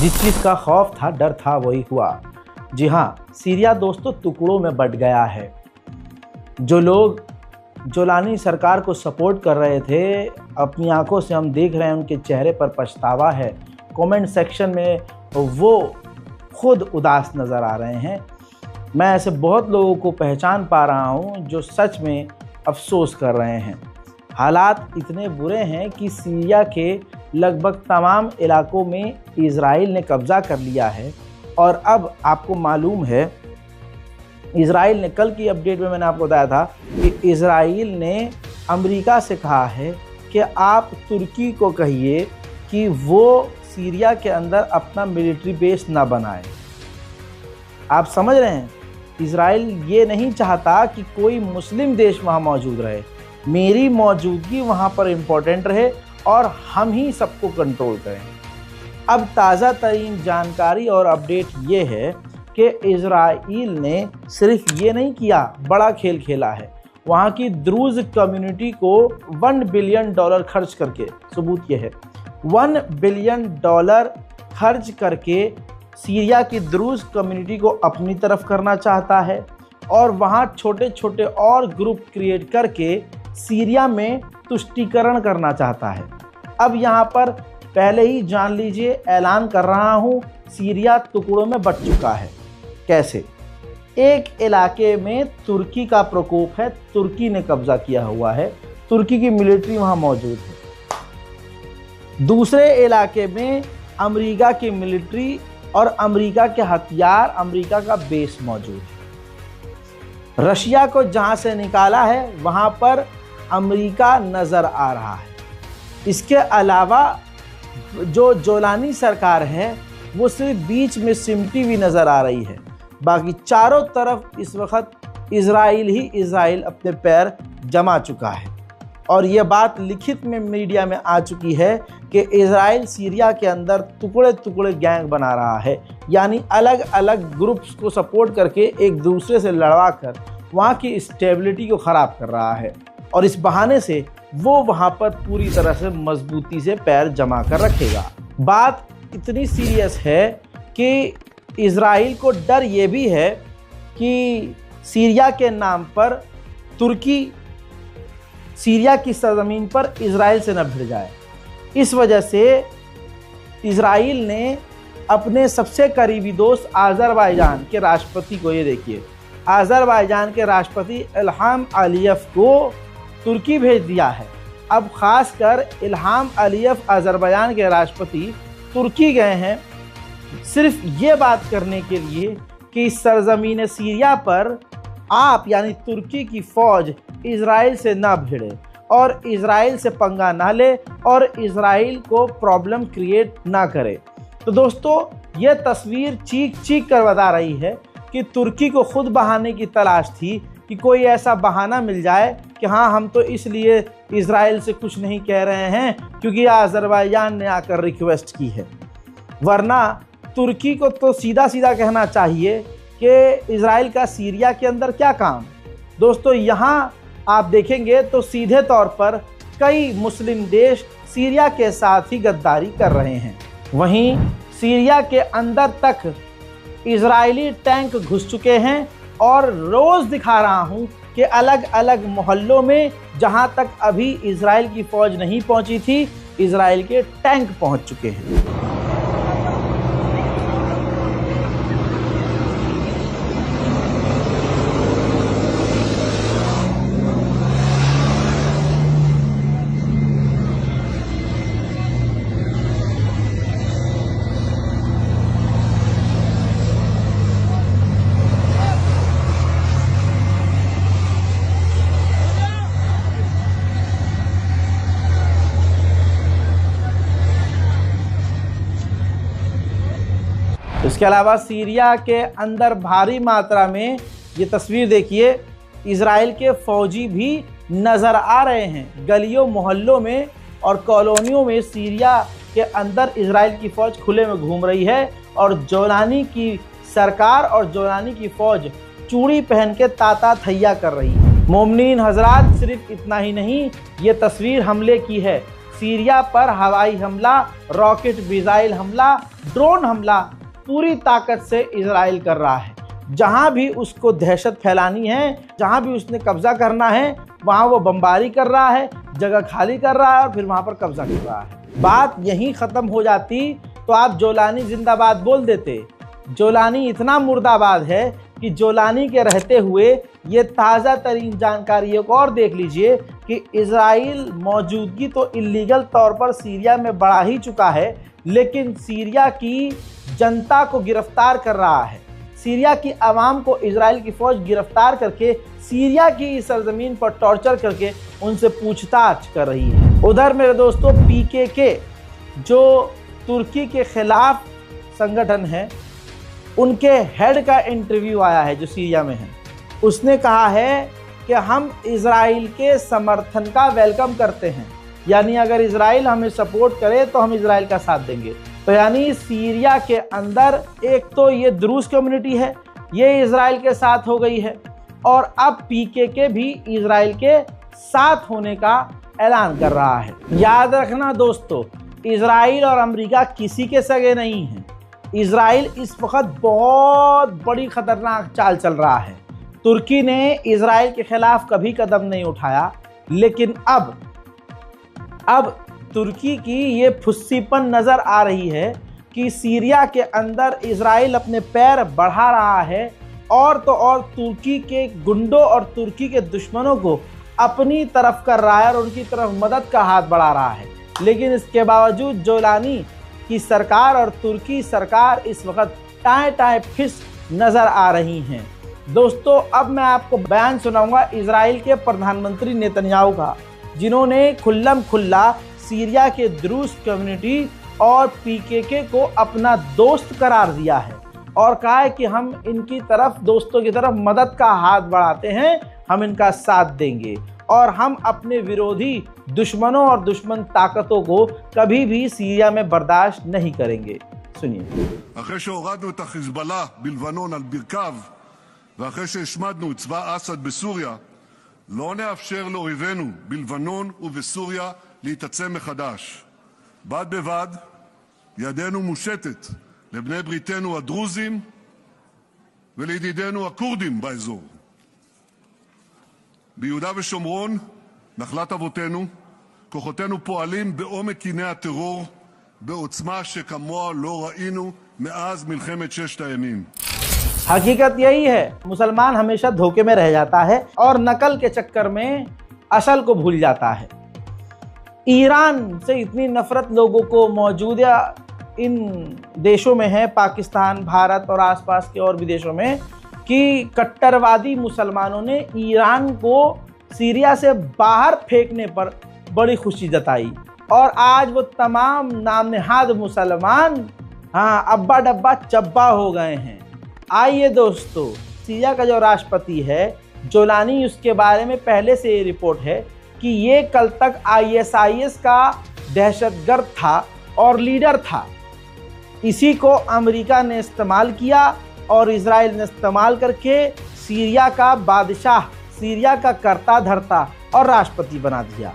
जिस चीज़ का खौफ था, डर था, वही हुआ। जी हाँ, सीरिया दोस्तों टुकड़ों में बंट गया है। जो लोग जोलानी सरकार को सपोर्ट कर रहे थे, अपनी आंखों से हम देख रहे हैं, उनके चेहरे पर पछतावा है। कमेंट सेक्शन में वो खुद उदास नज़र आ रहे हैं। मैं ऐसे बहुत लोगों को पहचान पा रहा हूँ जो सच में अफसोस कर रहे हैं। हालात इतने बुरे हैं कि सीरिया के लगभग तमाम इलाकों में इजराइल ने कब्ज़ा कर लिया है। और अब आपको मालूम है, इजराइल ने, कल की अपडेट में मैंने आपको बताया था कि इजराइल ने अमेरिका से कहा है कि आप तुर्की को कहिए कि वो सीरिया के अंदर अपना मिलिट्री बेस ना बनाए। आप समझ रहे हैं, इजराइल ये नहीं चाहता कि कोई मुस्लिम देश वहाँ मौजूद रहे। मेरी मौजूदगी वहाँ पर इम्पोर्टेंट रहे और हम ही सबको कंट्रोल करें। अब ताज़ा तरीन जानकारी और अपडेट ये है कि इजराइल ने सिर्फ ये नहीं किया, बड़ा खेल खेला है। वहाँ की द्रूज कम्युनिटी को $1 बिलियन खर्च करके, सबूत ये है, $1 बिलियन खर्च करके सीरिया की द्रूज कम्युनिटी को अपनी तरफ करना चाहता है और वहाँ छोटे छोटे और ग्रुप क्रिएट करके सीरिया में तुष्टीकरण करना चाहता है। अब यहाँ पर पहले ही जान लीजिए, ऐलान कर रहा हूँ, सीरिया टुकड़ों में बंट चुका है। कैसे? एक इलाके में तुर्की का प्रकोप है, तुर्की ने कब्जा किया हुआ है, तुर्की की मिलिट्री वहाँ मौजूद है। दूसरे इलाके में अमेरिका की मिलिट्री और अमेरिका के हथियार, अमेरिका का बेस मौजूद है। रशिया को जहाँ से निकाला है वहाँ पर अमेरिका नज़र आ रहा है। इसके अलावा जो जोलानी सरकार है वो सिर्फ बीच में सिमटी हुई नज़र आ रही है। बाकी चारों तरफ इस वक्त इजराइल अपने पैर जमा चुका है। और ये बात लिखित में मीडिया में आ चुकी है कि इजराइल सीरिया के अंदर टुकड़े टुकड़े गैंग बना रहा है, यानी अलग अलग ग्रुप्स को सपोर्ट करके एक दूसरे से लड़वा कर वहाँ की स्टेबिलिटी को ख़राब कर रहा है। और इस बहाने से वो वहाँ पर पूरी तरह से मजबूती से पैर जमा कर रखेगा। बात इतनी सीरियस है कि इजराइल को डर ये भी है कि सीरिया के नाम पर तुर्की सीरिया की सरजमीन पर इजराइल से न भिड़ जाए। इस वजह से इजराइल ने अपने सबसे करीबी दोस्त आज़रबाईजान के राष्ट्रपति को, ये देखिए, आज़रबाईजान के राष्ट्रपति इल्हाम अलीयव को तुर्की भेज दिया है। अब खासकर इल्हाम अलीयव आज़रबाईजान के राष्ट्रपति तुर्की गए हैं सिर्फ ये बात करने के लिए कि इस सरजमीन सीरिया पर आप यानी तुर्की की फ़ौज इजराइल से ना भिड़े और इजराइल से पंगा ना ले और इजराइल को प्रॉब्लम क्रिएट ना करे। तो दोस्तों, ये तस्वीर चीख चीख कर बता रही है कि तुर्की को खुद बहाने की तलाश थी कि कोई ऐसा बहाना मिल जाए कि हाँ, हम तो इसलिए इजराइल से कुछ नहीं कह रहे हैं क्योंकि आज़रबाईजान ने आकर रिक्वेस्ट की है। वरना तुर्की को तो सीधा सीधा कहना चाहिए कि इजराइल का सीरिया के अंदर क्या काम। दोस्तों, यहाँ आप देखेंगे तो सीधे तौर पर कई मुस्लिम देश सीरिया के साथ ही गद्दारी कर रहे हैं। वहीं सीरिया के अंदर तक इजरायली टैंक घुस चुके हैं और रोज़ दिखा रहा हूँ कि अलग अलग मोहल्लों में जहाँ तक अभी इजराइल की फ़ौज नहीं पहुँची थी, इजराइल के टैंक पहुँच चुके हैं। इसके अलावा सीरिया के अंदर भारी मात्रा में, ये तस्वीर देखिए, इजराइल के फौजी भी नज़र आ रहे हैं। गलियों मोहल्लों में और कॉलोनियों में सीरिया के अंदर इजराइल की फ़ौज खुले में घूम रही है और जोलानी की सरकार और जोलानी की फ़ौज चूड़ी पहन के ताता थैया कर रही है। मोमिनीन हजरात, सिर्फ इतना ही नहीं, ये तस्वीर हमले की है सीरिया पर हवाई हमला, रॉकेट मिसाइल हमला, ड्रोन हमला पूरी ताकत से इजराइल कर रहा है। जहां भी उसको दहशत फैलानी है, जहां भी उसने कब्जा करना है, वहां वो बमबारी कर रहा है, जगह खाली कर रहा है और फिर वहां पर कब्जा कर रहा है। बात यहीं ख़त्म हो जाती तो आप जोलानी जिंदाबाद बोल देते। जोलानी इतना मुर्दाबाद है कि जोलानी के रहते हुए ये ताज़ा तरीन जानकारी एक और देख लीजिए कि इजराइल मौजूदगी तो इल्लीगल तौर पर सीरिया में बढ़ा ही चुका है, लेकिन सीरिया की जनता को गिरफ्तार कर रहा है। सीरिया की आवाम को इजराइल की फ़ौज गिरफ्तार करके सीरिया की इस सरजमीन पर टॉर्चर करके उनसे पूछताछ कर रही है। उधर मेरे दोस्तों PKK जो तुर्की के खिलाफ संगठन है, उनके हेड का इंटरव्यू आया है जो सीरिया में है। उसने कहा है कि हम इजराइल के समर्थन का वेलकम करते हैं, यानी अगर इजराइल हमें सपोर्ट करे तो हम इजराइल का साथ देंगे। तो यानी सीरिया के अंदर एक तो ये द्रूज कम्युनिटी है, ये इजराइल के साथ हो गई है, और अब PKK भी इजराइल के साथ होने का ऐलान कर रहा है। याद रखना दोस्तों, इजराइल और अमेरिका किसी के सगे नहीं हैं। इजराइल इस वक्त बहुत बड़ी खतरनाक चाल चल रहा है। तुर्की ने इजराइल के खिलाफ कभी कदम नहीं उठाया, लेकिन अब तुर्की की ये फुस्सीपन नज़र आ रही है कि सीरिया के अंदर इजराइल अपने पैर बढ़ा रहा है, और तो और तुर्की के गुंडों और तुर्की के दुश्मनों को अपनी तरफ कर रहा है और उनकी तरफ मदद का हाथ बढ़ा रहा है। लेकिन इसके बावजूद जोलानी की सरकार और तुर्की सरकार इस वक्त टाए टाए फिस नज़र आ रही हैं। दोस्तों, अब मैं आपको बयान सुनाऊंगा इजराइल के प्रधानमंत्री नेतन्याहू का, जिन्होंने खुल्लम खुल्ला सीरिया के द्रूज कम्युनिटी और PKK को अपना दोस्त करार दिया है और कहा है कि हम इनकी तरफ, दोस्तों की तरफ मदद का हाथ बढ़ाते हैं, हम इनका साथ देंगे और हम अपने विरोधी दुश्मनों और दुश्मन ताकतों को कभी भी सीरिया में बर्दाश्त नहीं करेंगे। सुनिए। אחרי שהורדנו את החיזבאללה בלבנון על ברכיו ואחרי שהשמדנו את צבא אסד בסוריה, לא נאפשר לאויבינו בלבנון ובסוריה להתעצם מחדש. בד בבד ידנו מושטת לבני בריתנו הדרוזים ולידידינו הכורדים באזור. ביהודה ושומרון, נחלת אבותינו, כוחותינו פועלים בעומק קיני הטרור בעוצמה שכמוה לא ראינו מאז מלחמת ששת הימים. हकीकत यही है, मुसलमान हमेशा धोखे में रह जाता है और नकल के चक्कर में असल को भूल जाता है। ईरान से इतनी नफरत लोगों को मौजूदा इन देशों में है, पाकिस्तान, भारत और आसपास के और भी देशों में, कि कट्टरवादी मुसलमानों ने ईरान को सीरिया से बाहर फेंकने पर बड़ी खुशी जताई और आज वो तमाम नामनहाद मुसलमान अब्बा डब्बा चब्बा हो गए हैं। आइए दोस्तों, सीरिया का जो राष्ट्रपति है जोलानी, उसके बारे में पहले से ये रिपोर्ट है कि ये कल तक ISIS का दहशतगर्द था और लीडर था। इसी को अमेरिका ने इस्तेमाल किया और इजराइल ने इस्तेमाल करके सीरिया का बादशाह, सीरिया का करता धरता और राष्ट्रपति बना दिया।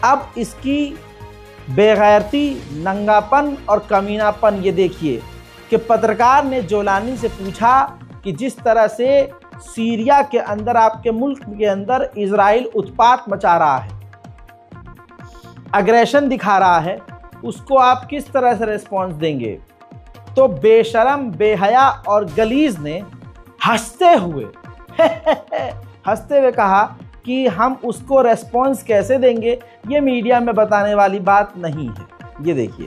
अब इसकी बेगैरती, नंगापन और कमीनापन ये देखिए कि पत्रकार ने जोलानी से पूछा कि जिस तरह से सीरिया के अंदर, आपके मुल्क के अंदर इजराइल उत्पात मचा रहा है, अग्रेशन दिखा रहा है, उसको आप किस तरह से रिस्पॉन्स देंगे? तो बेशरम, बेहया और गलीज ने हंसते हुए कहा कि हम उसको रेस्पॉन्स कैसे देंगे, ये मीडिया में बताने वाली बात नहीं है। ये देखिए।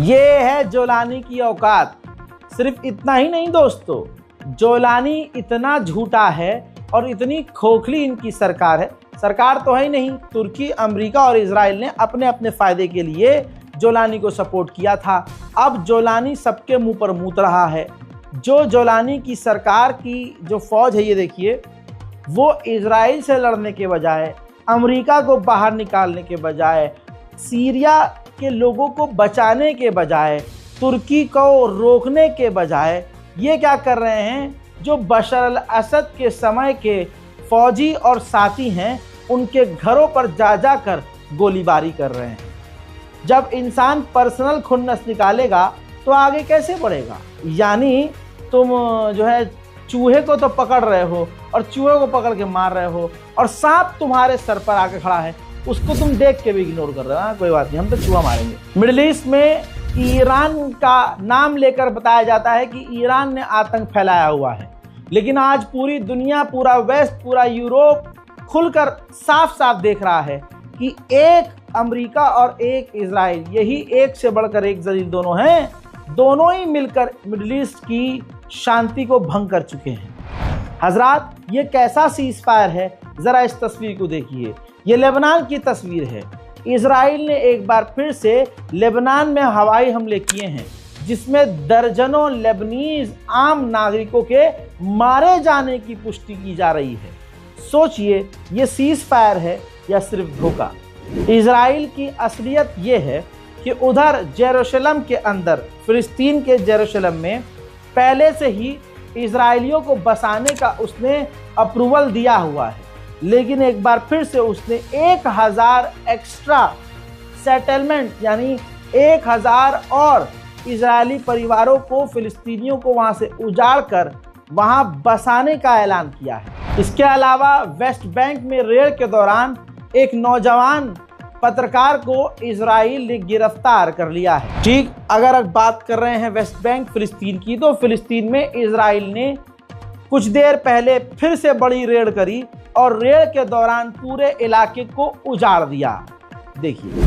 ये है जोलानी की औकात। सिर्फ इतना ही नहीं दोस्तों, जोलानी इतना झूठा है और इतनी खोखली इनकी सरकार है। सरकार तो है ही नहीं, तुर्की, अमेरिका और इजराइल ने अपने अपने फ़ायदे के लिए जोलानी को सपोर्ट किया था। अब जोलानी सबके मुंह पर मूत रहा है। जो जोलानी की सरकार की जो फ़ौज है, ये देखिए, वो इजराइल से लड़ने के बजाय, अमेरिका को बाहर निकालने के बजाय, सीरिया के लोगों को बचाने के बजाय, तुर्की को रोकने के बजाय, ये क्या कर रहे हैं? जो बशर अल असद के समय के फौजी और साथी हैं, उनके घरों पर जा जाकर गोलीबारी कर रहे हैं। जब इंसान पर्सनल खुन्नस निकालेगा तो आगे कैसे बढ़ेगा? यानी तुम जो है चूहे को तो पकड़ रहे हो और चूहे को पकड़ के मार रहे हो, और सांप तुम्हारे सर पर आके खड़ा है, उसको तुम देख के भी इग्नोर कर रहे हो। कोई बात नहीं, हम तो चूहा मारेंगे। मिडिल ईस्ट में ईरान का नाम लेकर बताया जाता है कि ईरान ने आतंक फैलाया हुआ है, लेकिन आज पूरी दुनिया, पूरा वेस्ट, पूरा यूरोप खुलकर साफ साफ देख रहा है कि एक अमेरिका और एक इजराइल, यही एक से बढ़कर एक जलील दोनों हैं, दोनों ही मिलकर मिडिल ईस्ट की शांति को भंग कर चुके हैं। हजरात, ये कैसा सीज फायर है, जरा इस तस्वीर को देखिए। ये लेबनान की तस्वीर है। इजराइल ने एक बार फिर से लेबनान में हवाई हमले किए हैं, जिसमें दर्जनों लेबनीज आम नागरिकों के मारे जाने की पुष्टि की जा रही है। सोचिए, ये सीज फायर है या सिर्फ धोखा? इजराइल की असलियत ये है कि उधर जेरूशलम के अंदर, फिलिस्तीन के जेरूशलम में पहले से ही इजराइलियों को बसाने का उसने अप्रूवल दिया हुआ है, लेकिन एक बार फिर से उसने 1000 एक्स्ट्रा सेटलमेंट, यानी 1000 और इजरायली परिवारों को, फिलिस्तीनियों को वहां से उजाड़ कर वहां बसाने का ऐलान किया है। इसके अलावा वेस्ट बैंक में रेड के दौरान एक नौजवान पत्रकार को इजराइल ने गिरफ्तार कर लिया है। ठीक, अगर अब बात कर रहे हैं वेस्ट बैंक फिलिस्तीन की, तो फिलिस्तीन में इजराइल ने कुछ देर पहले फिर से बड़ी रेड करी और रेड के दौरान पूरे इलाके को उजाड़ दिया। देखिए,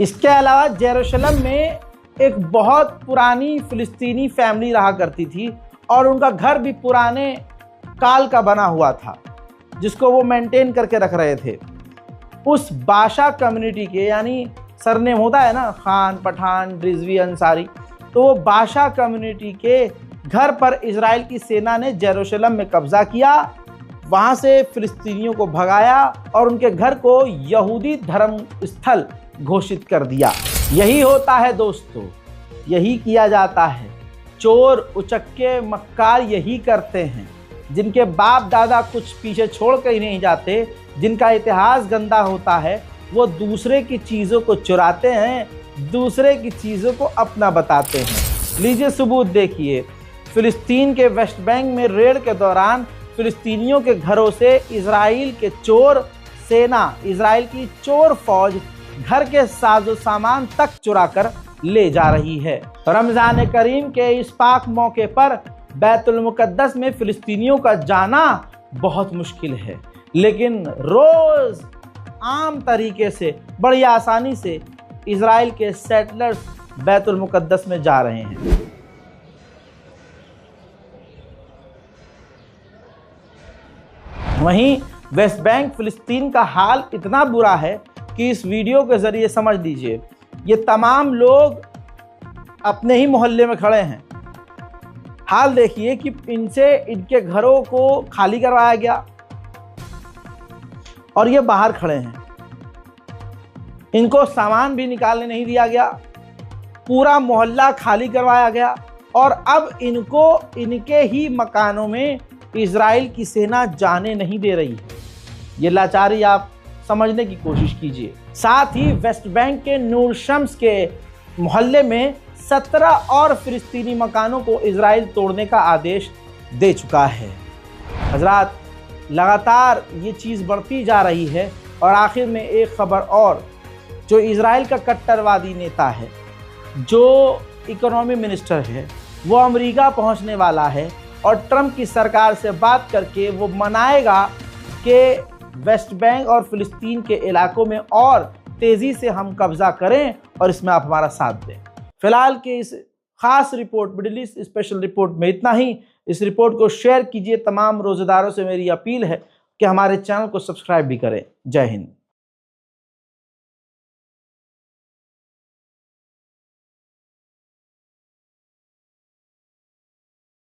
इसके अलावा जेरूशलम में एक बहुत पुरानी फिलिस्तीनी फैमिली रहा करती थी और उनका घर भी पुराने काल का बना हुआ था, जिसको वो मेंटेन करके रख रहे थे। उस बाशा कम्युनिटी के, यानी सरनेम होता है ना, खान, पठान, रिजवी, अंसारी, तो वो बाशा कम्युनिटी के घर पर इजराइल की सेना ने जेरूशलम में कब्जा किया, वहाँ से फिलिस्तीनियों को भगाया और उनके घर को यहूदी धर्म स्थल घोषित कर दिया। यही होता है दोस्तों, यही किया जाता है। चोर, उचक्के, मक्कार यही करते हैं। जिनके बाप दादा कुछ पीछे छोड़ कर ही नहीं जाते, जिनका इतिहास गंदा होता है, वो दूसरे की चीज़ों को चुराते हैं, दूसरे की चीज़ों को अपना बताते हैं। लीजिए सबूत देखिए। फिलिस्तीन के वेस्ट बैंक में रेड के दौरान फिलिस्तीनियों के घरों से इजराइल के चोर सेना, इजराइल की चोर फौज घर के साजो सामान तक चुरा कर ले जा रही है। रमजान करीम के इस पाक मौके पर बैतुल मुकद्दस में फिलिस्तीनियों का जाना बहुत मुश्किल है, लेकिन रोज आम तरीके से, बड़ी आसानी से इजराइल के सेटलर्स बैतुल मुकद्दस में जा रहे हैं। वहीं वेस्ट बैंक फिलिस्तीन का हाल इतना बुरा है कि इस वीडियो के ज़रिए समझ लीजिए, ये तमाम लोग अपने ही मोहल्ले में खड़े हैं। हाल देखिए कि इनसे इनके घरों को खाली करवाया गया और ये बाहर खड़े हैं। इनको सामान भी निकालने नहीं दिया गया, पूरा मोहल्ला खाली करवाया गया और अब इनको इनके ही मकानों में इजराइल की सेना जाने नहीं दे रही है। ये लाचारी आप समझने की कोशिश कीजिए। साथ ही वेस्ट बैंक के नूर शम्स के मोहल्ले में 17 और फिलिस्तीनी मकानों को इजराइल तोड़ने का आदेश दे चुका है। हजरात, लगातार ये चीज़ बढ़ती जा रही है। और आखिर में एक खबर और, जो इजराइल का कट्टरवादी नेता है, जो इकोनॉमी मिनिस्टर है, वो अमेरिका पहुंचने वाला है और ट्रंप की सरकार से बात करके वो मनाएगा कि वेस्ट बैंक और फिलिस्तीन के इलाकों में और तेज़ी से हम कब्ज़ा करें और इसमें आप हमारा साथ दें। फिलहाल के इस खास report, middle east special report में इतना ही। इस रिपोर्ट को शेयर कीजिए। तमाम रोज़ेदारों से मेरी अपील है कि हमारे चैनल को सब्सक्राइब भी करें। जय हिंद।